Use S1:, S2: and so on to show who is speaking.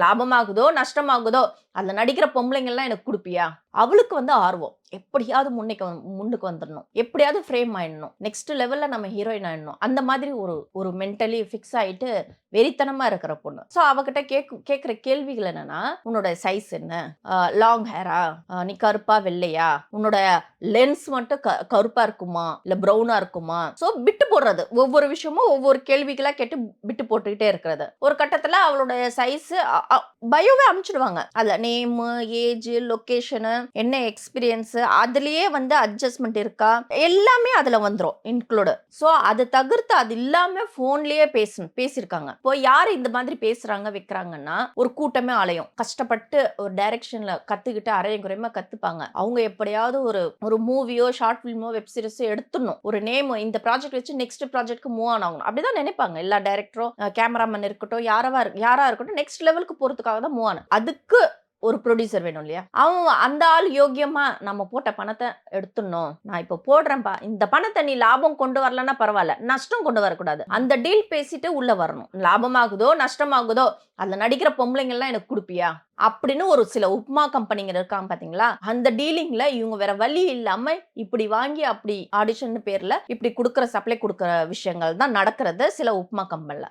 S1: லாபமாகுதோ நஷ்டமாகுதோ அதுல நடிக்கிற பொம்பளைங்கள்லாம் எனக்கு கொடுப்பியா? அவளுக்கு வந்து ஆர்வம். எப்படியாவது முன்னுக்கு வந்துடணும், எப்படியாவது ஃப்ரேம் ஆயிடணும், நெக்ஸ்ட் லெவல்ல நம்ம ஹீரோயின் ஆயிடணும். அந்த மாதிரி ஒரு ஒரு மென்டலி ஃபிக்ஸ் ஆயிட்டு வெறித்தனமா இருக்கிற பொண்ணு. ஸோ அவகிட்ட கேட்குற கேள்விகள் என்னன்னா, உன்னோட சைஸ் என்ன, லாங் ஹேரா, நீ கருப்பா வெள்ளையா, உன்னோட லென்ஸ் மட்டும் கருப்பா இருக்குமா இல்ல ப்ரௌனா இருக்குமா? ஸோ பிட்டு போடுறது, ஒவ்வொரு விஷயமும் ஒவ்வொரு கேள்விகளா கேட்டு பிட்டு போட்டுக்கிட்டே இருக்கிறது. ஒரு கட்டத்துல அவளோட சைஸ் பயோவே அனுப்பிச்சிடுவாங்க. அதுல நேம், ஏஜ், லொகேஷனு, என்ன எக்ஸ்பீரியன்ஸ், அதுலயே வந்து அட்ஜஸ்ட்மெண்ட் இருக்கா, எல்லாமே அதுல வந்துரும் இன்க்ளூட். சோ அது தவிர்த்து அது இல்லாம போன்லயே பேசிருக்காங்க. இப்போ யாரு இந்த மாதிரி பேசுறாங்க வைக்கிறாங்கன்னா, ஒரு கூட்டமே அலையும். கஷ்டப்பட்டு ஒரு டைரக்ஷன்ல கத்துக்கிட்டு அரையும் குறையுமா கத்துப்பாங்க. அவங்க எப்படியாவது ஒரு மூவியோ ஷார்ட் பிலிமோ வெப் சீரிஸோ எடுத்துடணும், ஒரு நேம் இந்த ப்ராஜெக்ட் வச்சு நெக்ஸ்ட் ப்ராஜெக்ட்க்கு மூவ் ஆன் ஆகணும், அப்படிதான் நினைப்பாங்க எல்லா டைரக்டரும். கேமராமேன் இருக்கட்டும், யாரா இருக்கட்டும், நெக்ஸ்ட் லெவலுக்கு போறதுக்காக தான் மூவ் ஆன். அதுக்கு ஒரு ப்ரொடியூசர் வேணும் இல்லையா? அவன் அந்த ஆள் யோக்கியமா நம்ம போட்ட பணத்தை எடுத்துடணும், நான் இப்போ போடுறேன்ப்பா, இந்த பணத்தை நீ லாபம் கொண்டு வரலன்னா பரவாயில்ல, நஷ்டம் கொண்டு வரக்கூடாது, அந்த டீல் பேசிட்டு உள்ள வரணும். லாபமாகுதோ நஷ்டமாகுதோ அதுல நடிக்கிற பொம்பளைங்கள்லாம் எனக்கு கொடுப்பியா அப்படின்னு ஒரு சில உப்மா கம்பெனிங்க இருக்காங்க பாத்தீங்களா? அந்த டீலிங்ல இவங்க வேற வழி இல்லாம இப்படி வாங்கி அப்படி ஆடிஷன் பேர்ல இப்படி கொடுக்கற சப்ளை கொடுக்கற விஷயங்கள் தான் நடக்கிறது சில உப்மா கம்பெனில.